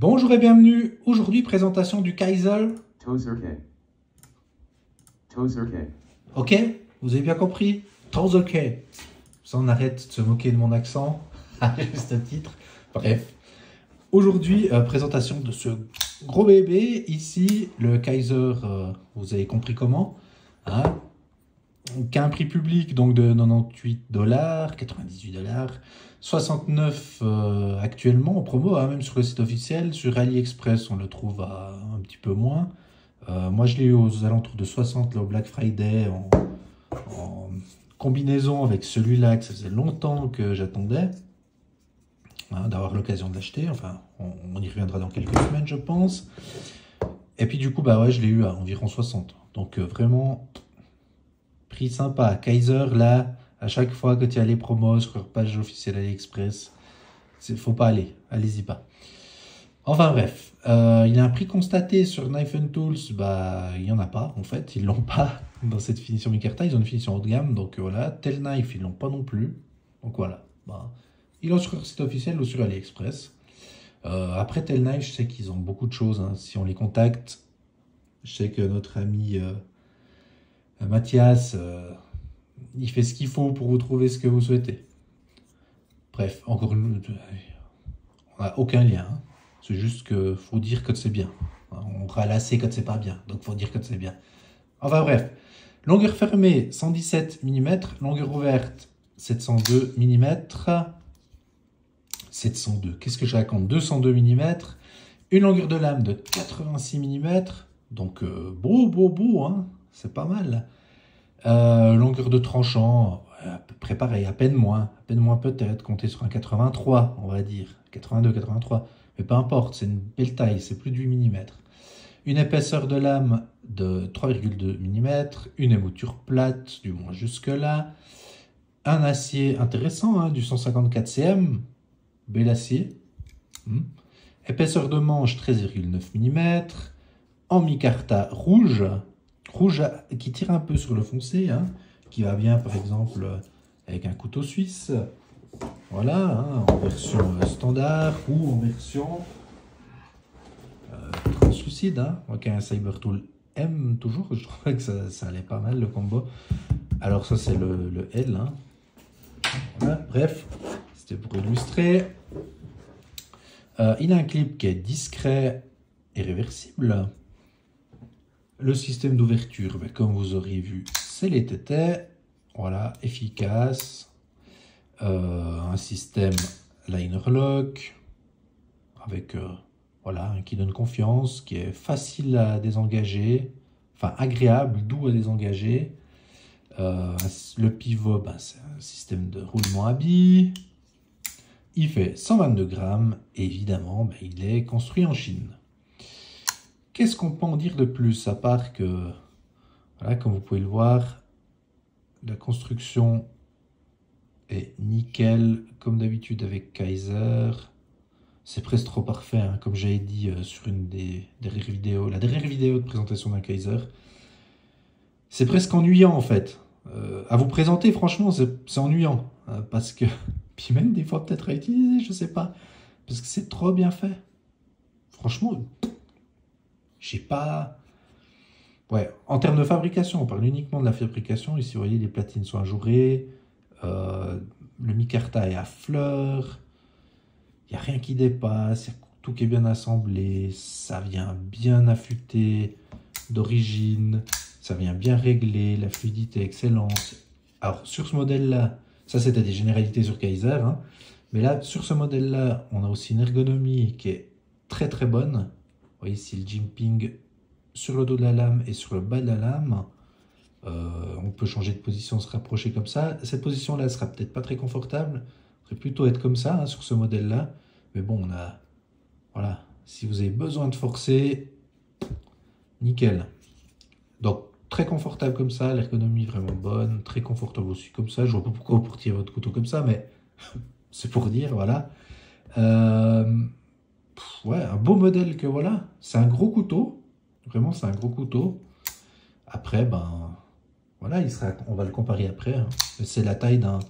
Bonjour et bienvenue. Aujourd'hui, présentation du Kaiser. Tozerke. Tozerke. Ok, vous avez bien compris? Tozerke. Ça, on arrête de se moquer de mon accent. À juste titre. Bref. Aujourd'hui, présentation de ce gros bébé. Ici, le Kaiser, vous avez compris comment, hein, qui a un prix public donc de 98 $, 98 $, 69 actuellement en promo, hein, même sur le site officiel. Sur AliExpress, on le trouve à un petit peu moins. Moi, je l'ai eu aux alentours de 60 là, au Black Friday en combinaison avec celui-là que ça faisait longtemps que j'attendais, hein, d'avoir l'occasion de l'acheter. Enfin, on y reviendra dans quelques semaines, je pense. Et puis du coup, bah ouais, je l'ai eu à environ 60. Donc vraiment, prix sympa. Kaiser, là, à chaque fois que tu as les promos sur leur page officielle AliExpress, faut pas aller, allez-y pas. Enfin bref, il y a un prix constaté sur Knife & Tools, bah il n'y en a pas en fait, ils l'ont pas dans cette finition micarta, ils ont une finition haut de gamme, donc voilà. Tel Knife, ils l'ont pas non plus, donc voilà. Bah, ils l'ont sur leur site officiel ou sur AliExpress. Après Tel Knife, je sais qu'ils ont beaucoup de choses, hein. Si on les contacte, je sais que notre ami Mathias, il fait ce qu'il faut pour vous trouver ce que vous souhaitez. Bref, encore une... on n'a aucun lien, hein. C'est juste qu'il faut dire que c'est bien. On ralasse quand c'est pas bien, donc il faut dire que c'est bien. Enfin bref, longueur fermée 117 mm, longueur ouverte 702 mm, 702, qu'est-ce que je raconte, 202 mm, une longueur de lame de 86 mm, donc beau, hein, c'est pas mal. Longueur de tranchant, à peu près pareil, à peine moins peut-être, compter sur un 83, on va dire, 82, 83. Mais peu importe, c'est une belle taille, c'est plus de 8 mm. Une épaisseur de lame de 3,2 mm, une émouture plate, du moins jusque-là. Un acier intéressant, hein, du 154 cm, bel acier. Épaisseur de manche 13,9 mm. En micarta rouge qui tire un peu sur le foncé, hein, qui va bien par exemple avec un couteau suisse. Voilà, hein, en version standard ou en version translucide, hein, avec un Cyber Tool M toujours. Je trouvais que ça allait pas mal le combo. Alors ça c'est le L, hein. Voilà, bref, c'était pour illustrer. Il a un clip qui est discret et réversible. Le système d'ouverture, ben, comme vous aurez vu, c'est les tétés. Voilà, efficace. Un système liner lock avec voilà, qui donne confiance, qui est facile à désengager, enfin agréable, doux à désengager. Le pivot, ben, c'est un système de roulement à billes. Il fait 122 grammes et évidemment, ben, il est construit en Chine. Qu'est-ce qu'on peut en dire de plus, à part que, voilà, comme vous pouvez le voir, la construction est nickel, comme d'habitude avec Kaiser. C'est presque trop parfait, hein, comme j'avais dit sur une des dernières vidéos, la dernière vidéo de présentation d'un Kaiser. C'est presque ennuyant en fait. À vous présenter, franchement, c'est ennuyant. Parce que, puis même des fois peut-être à utiliser, je sais pas. Parce que c'est trop bien fait. Franchement, j'ai pas... Ouais, en termes de fabrication, on parle uniquement de la fabrication. Ici, vous voyez, les platines sont ajourées. Le micarta est à fleurs. Il n'y a rien qui dépasse. Il y a tout qui est bien assemblé. Ça vient bien affûté d'origine. Ça vient bien régler. La fluidité est excellente. Alors, sur ce modèle-là, ça c'était des généralités sur Kaiser, hein, mais là, sur ce modèle-là, on a aussi une ergonomie qui est très très bonne. Vous voyez ici le jimping sur le dos de la lame et sur le bas de la lame. On peut changer de position, se rapprocher comme ça. Cette position-là sera peut-être pas très confortable. Il faudrait plutôt être comme ça, hein, sur ce modèle-là. Mais bon, on a... Voilà. Si vous avez besoin de forcer, nickel. Donc, très confortable comme ça. L'ergonomie vraiment bonne. Très confortable aussi comme ça. Je vois pas pourquoi vous portiez votre couteau comme ça, mais c'est pour dire, voilà. Ouais, un beau modèle que voilà. C'est un gros couteau. Vraiment, c'est un gros couteau. Après, ben... Voilà, on va le comparer après, hein. C'est la taille d'un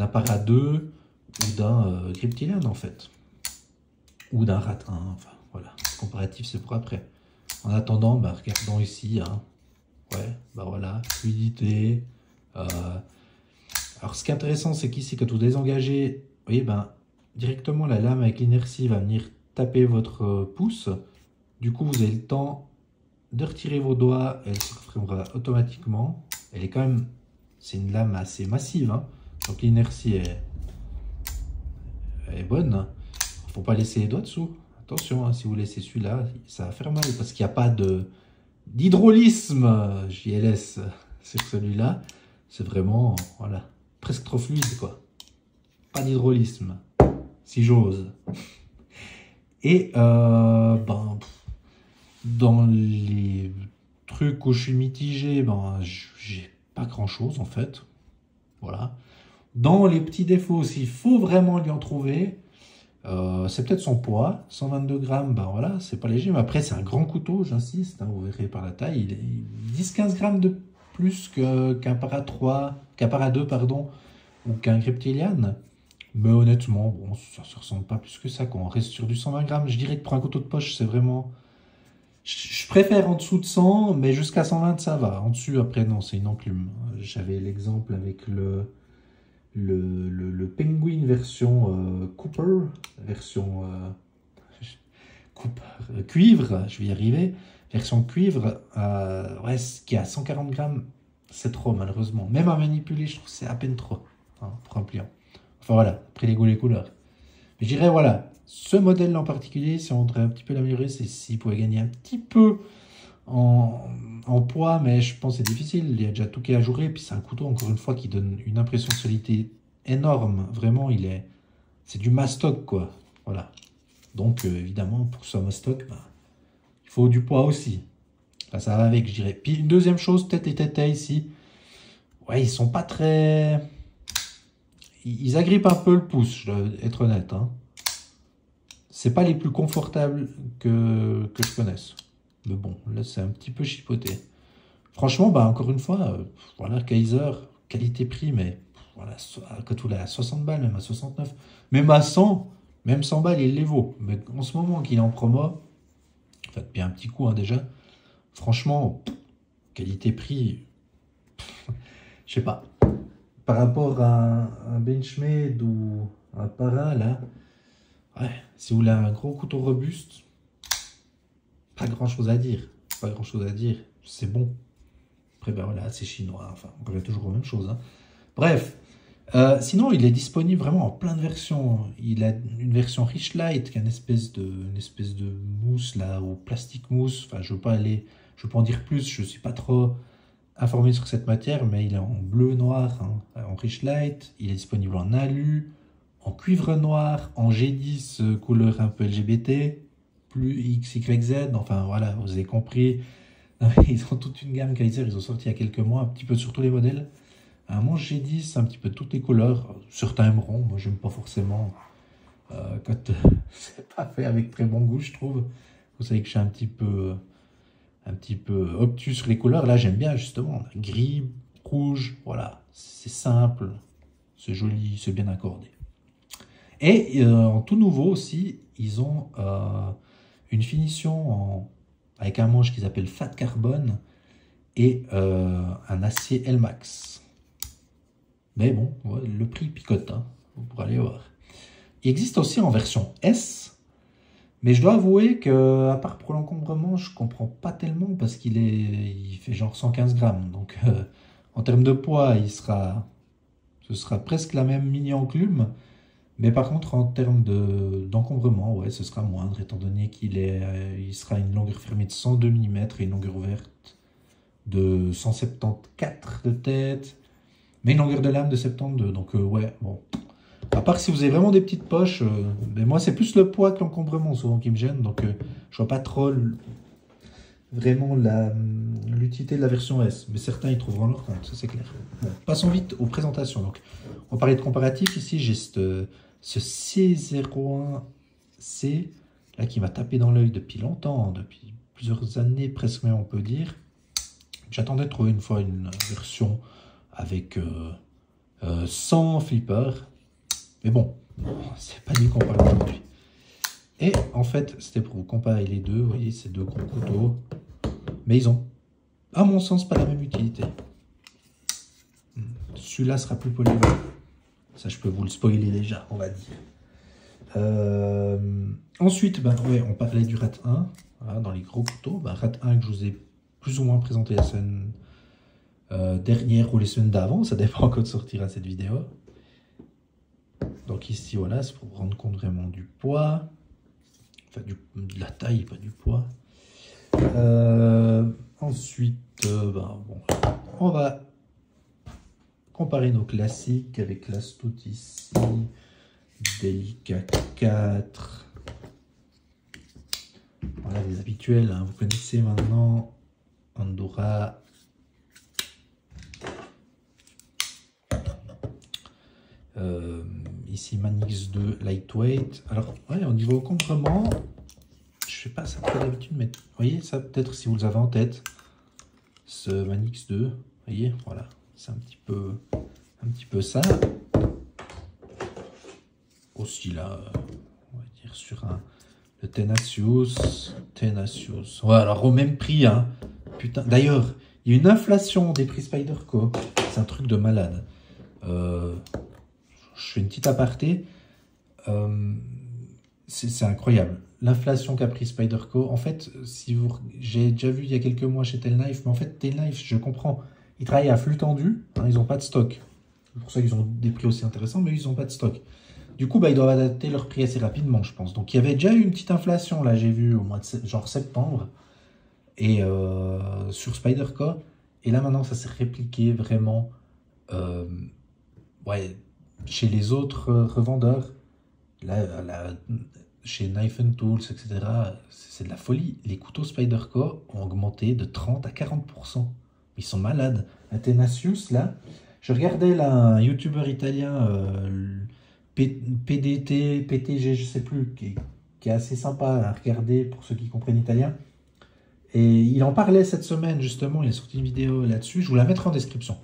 Para 2 ou d'un Griptilian en fait. ou d'un ratin. Enfin, voilà. Comparatif, c'est pour après. En attendant, bah, regardons ici. Hein. Ouais, bah voilà, fluidité. Alors, ce qui est intéressant, c'est qu'ici, quand vous désengagez, vous voyez, ben, directement, la lame avec l'inertie va venir taper votre pouce. Du coup, vous avez le temps de retirer vos doigts. Elle se fermera automatiquement. Elle est quand même... C'est une lame assez massive. Hein. Donc, l'inertie est bonne. Il ne faut pas laisser les doigts dessous. Attention, hein, si vous laissez celui-là, ça va faire mal. Parce qu'il n'y a pas d'hydraulisme JLS sur celui-là. C'est vraiment... Voilà. Presque trop fluide, quoi. Pas d'hydraulisme, si j'ose. Et ben, dans les trucs où je suis mitigé, ben, j'ai pas grand-chose, en fait. Voilà. Dans les petits défauts, s'il faut vraiment lui en trouver, c'est peut-être son poids. 122 grammes, ben voilà, c'est pas léger. Mais après, c'est un grand couteau, j'insiste. Hein, vous verrez par la taille. Il est 10-15 grammes de plus qu'un para 3, qu'un para 2, pardon, ou qu'un Griptilian. Mais honnêtement, bon, ça ne se ressemble pas plus que ça. Quand on reste sur du 120 grammes, je dirais que pour un couteau de poche, c'est vraiment... Je préfère en dessous de 100, mais jusqu'à 120, ça va. En dessus, après, non, c'est une enclume. J'avais l'exemple avec le Penguin version Cooper, version cuivre, je vais y arriver. Version cuivre, ouais, qui a 140 grammes, c'est trop, malheureusement. Même à manipuler, je trouve que c'est à peine trop, hein, pour un pliant. Enfin voilà, après les goûts, les couleurs. Mais je dirais, voilà, ce modèle en particulier, si on voudrait un petit peu l'améliorer, c'est s'il pouvait gagner un petit peu en poids, mais je pense que c'est difficile. Il y a déjà tout qui est ajouré, puis c'est un couteau, encore une fois, qui donne une impression de solidité énorme. Vraiment, c'est du mastoc, quoi. Voilà. Donc, évidemment, pour que ce soit mastoc, bah, il faut du poids aussi. Là, ça va avec, je dirais. Puis, une deuxième chose, tête et tête ici. Ouais, ils sont pas très... Ils agrippent un peu le pouce, je dois être honnête. Hein. C'est pas les plus confortables que je connaisse. Mais bon, là, c'est un petit peu chipoté. Franchement, bah, encore une fois, voilà, Kaiser, qualité-prix, mais voilà, quand vous l'avez à 60 balles, même à 69, même à 100, même 100 balles, il les vaut. Mais en ce moment qu'il est en promo, enfin, depuis un petit coup hein, déjà, franchement, qualité-prix, je sais pas. Par rapport à un Benchmade ou un Para, là, ouais, si vous voulez un gros couteau robuste, pas grand chose à dire. Pas grand chose à dire, c'est bon. Après, ben voilà, c'est chinois, enfin, on revient toujours aux mêmes choses. Hein. Bref, sinon, il est disponible vraiment en plein de versions. Il a une version Rich Light, qui est une espèce de mousse, là, ou plastique mousse. Enfin, je ne veux pas en dire plus, je ne suis pas trop informé sur cette matière, mais il est en bleu noir, hein, en Rich Light. Il est disponible en alu, en cuivre noir, en G10, couleur un peu LGBT, plus XYZ. Enfin, voilà, vous avez compris. Ils ont toute une gamme Kaiser, ils ont sorti il y a quelques mois, un petit peu sur tous les modèles. Un manche G10, un petit peu toutes les couleurs. Certains aimeront, moi j'aime pas forcément. Quand c'est pas fait avec très bon goût, je trouve. Vous savez que je suis un petit peu obtus sur les couleurs. Là, j'aime bien justement. Gris, rouge, voilà. C'est simple, c'est joli, c'est bien accordé. Et en tout nouveau aussi, ils ont une finition avec un manche qu'ils appellent Fat Carbone et un acier Elmax. Mais bon, ouais, le prix picote, hein, vous pourrez aller voir. Il existe aussi en version S, mais je dois avouer que, à part pour l'encombrement, je ne comprends pas tellement parce il fait genre 115 grammes. Donc, en termes de poids, ce sera presque la même mini-enclume. Mais par contre, en termes d'encombrement, ouais, ce sera moindre, étant donné il sera une longueur fermée de 102 mm et une longueur ouverte de 174 de tête, mais une longueur de lame de 72. Donc, ouais, bon. À part si vous avez vraiment des petites poches, mais moi, c'est plus le poids que l'encombrement souvent qui me gêne. Donc, je vois pas trop vraiment l'utilité de la version S. Mais certains y trouveront leur compte, ça c'est clair. Bon, passons vite aux présentations. Donc, on parlait de comparatif. Ici, j'ai ce C01C là, qui m'a tapé dans l'œil depuis longtemps, depuis plusieurs années presque même on peut dire. J'attendais de trouver une fois une version avec 100 flippers. Mais bon, c'est pas dit qu'on parle aujourd'hui. Et en fait, c'était pour vous comparer les deux. Vous voyez, ces deux gros couteaux. Mais ils ont, à mon sens, pas la même utilité. Celui-là sera plus polyvalent. Ça, je peux vous le spoiler déjà, on va dire. Ensuite, ben, ouais, on parlait du RAT 1. Voilà, dans les gros couteaux. Ben, RAT 1 que je vous ai plus ou moins présenté la semaine dernière ou les semaines d'avant. Ça dépend quand sortira cette vidéo. Donc ici, voilà, c'est pour vous rendre compte vraiment du poids. Enfin, de la taille, pas du poids. Ensuite, ben, bon, on va comparer nos classiques avec l'Astute ici, Delica 4. Voilà les habituels, hein, vous connaissez maintenant. Andorra. Ici Manix 2 Lightweight. Alors, ouais, au niveau encombrement, je sais pas ça fait d'habitude, mais vous voyez ça peut-être si vous le avez en tête. Ce Manix 2, vous voyez, voilà, c'est un petit peu ça. Aussi là, on va dire sur le Tenacious. Ouais, alors au même prix, hein. Putain, d'ailleurs, il y a une inflation des prix Spyderco. C'est un truc de malade. Je fais une petite aparté. C'est incroyable. L'inflation qu'a pris Spyderco. En fait, j'ai déjà vu il y a quelques mois chez Telknife, mais en fait, Telknife, je comprends. Ils travaillent à flux tendu, hein, ils n'ont pas de stock. C'est pour ça qu'ils ont des prix aussi intéressants, mais ils n'ont pas de stock. Du coup, bah, ils doivent adapter leur prix assez rapidement, je pense. Donc, il y avait déjà eu une petite inflation, là, j'ai vu, au mois de genre septembre, et sur Spyderco. Et là, maintenant, ça s'est répliqué vraiment ouais, chez les autres revendeurs. Là, chez Knife and Tools, etc., c'est de la folie. Les couteaux Spyderco ont augmenté de 30 à 40%. Ils sont malades. Un Tenacious, là, je regardais là, un youtubeur italien, PTG, je sais plus, qui est assez sympa à regarder pour ceux qui comprennent italien. Et il en parlait cette semaine, justement, il a sorti une vidéo là-dessus. Je vous la mettrai en description.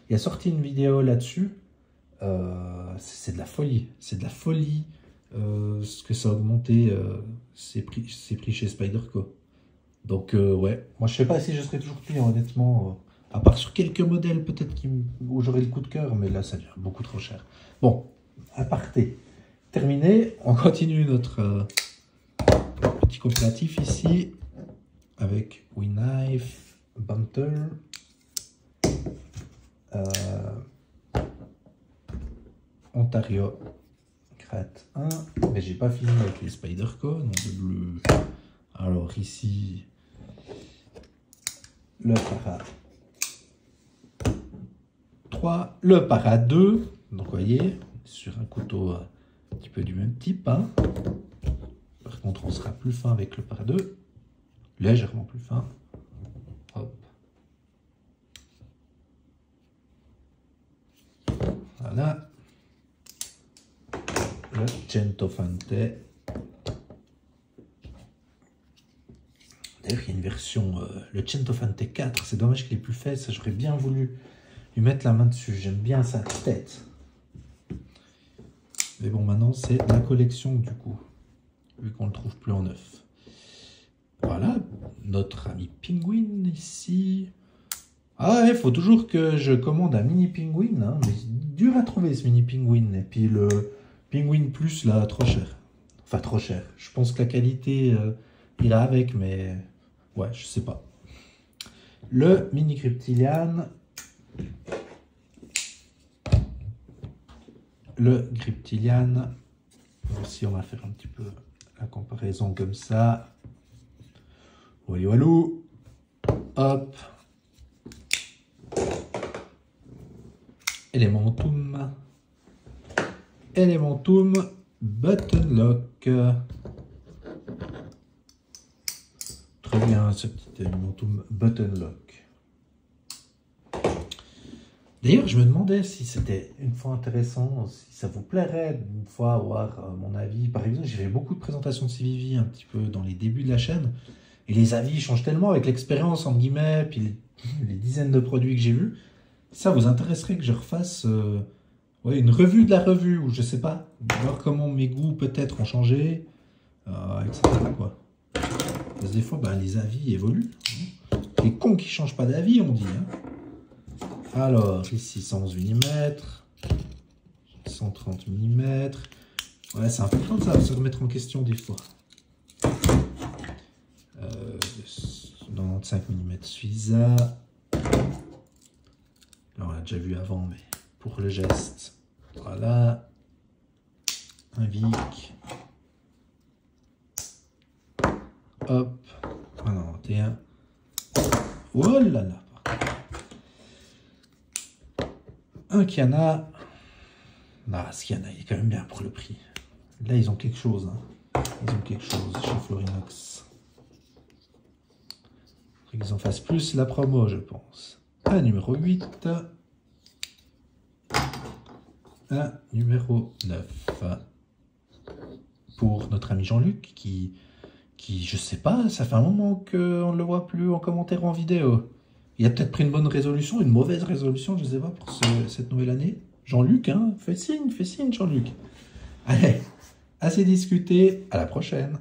Il a sorti une vidéo là-dessus. C'est de la folie. C'est de la folie ce que ça a augmenté ces prix chez Spyderco. Donc, ouais. Moi, je sais pas si je serais toujours client, honnêtement. À part sur quelques modèles, peut-être où j'aurais le coup de cœur. Mais là, ça devient beaucoup trop cher. Bon, aparté terminé. On continue notre petit comparatif ici. Avec WinKnife, Banter. Ontario Crate 1, mais j'ai pas fini avec les Spyderco, donc le bleu. Alors ici, le Para 3, le Para 2, donc vous voyez, sur un couteau un petit peu du même type. Hein. Par contre, on sera plus fin avec le Para 2, légèrement plus fin. Hop. Voilà. Le Centofante. D'ailleurs, il y a une version, le Centofante 4. C'est dommage qu'il n'ait plus fait. Ça, j'aurais bien voulu lui mettre la main dessus. J'aime bien sa tête. Mais bon, maintenant, c'est la collection du coup. Vu qu'on ne le trouve plus en neuf. Voilà, notre ami Penguin ici. Ah ouais, il faut toujours que je commande un mini Penguin. Hein, mais c'est dur à trouver ce mini Penguin. Et puis le Penguin Plus, là, trop cher. Enfin, trop cher. Je pense que la qualité ira avec, mais ouais, je sais pas. Le mini Cryptilian. Le Cryptilian. Aussi, on va faire un petit peu la comparaison comme ça. Voilà, walou. Hop. Elementum. Elementum Button Lock. Très bien ce petit Elementum Button Lock. D'ailleurs, je me demandais si c'était une fois intéressant, si ça vous plairait une fois avoir mon avis. Par exemple, j'ai fait beaucoup de présentations de CVV un petit peu dans les débuts de la chaîne. Et les avis changent tellement avec l'expérience, entre guillemets, puis les dizaines de produits que j'ai vus. Ça vous intéresserait que je refasse ouais, une revue de la revue, ou je sais pas, voir comment mes goûts peut-être ont changé. etc. quoi. Parce que des fois, ben, les avis évoluent. Les cons qui changent pas d'avis, on dit. Hein. Alors, ici, 111 mm, 130 mm. Ouais, c'est important de ça, se remettre en question des fois. 95 mm Suiza. Là, on l'a déjà vu avant, mais pour le geste. Voilà. Un Vic. Hop. 1,91. Oh là là. Un Kiana. Ah, ce Kiana, il est quand même bien pour le prix. Là, ils ont quelque chose. Hein. Ils ont quelque chose chez Florinox. Il faudrait qu'ils en fassent plus la promo, je pense. Un numéro 8. Un numéro 9. Pour notre ami Jean-Luc qui, je sais pas, ça fait un moment qu'on ne le voit plus en commentaire ou en vidéo. Il a peut-être pris une bonne résolution, une mauvaise résolution, je sais pas, pour cette nouvelle année. Jean-Luc, hein, fais signe, Jean-Luc. Allez, assez discuté, à la prochaine.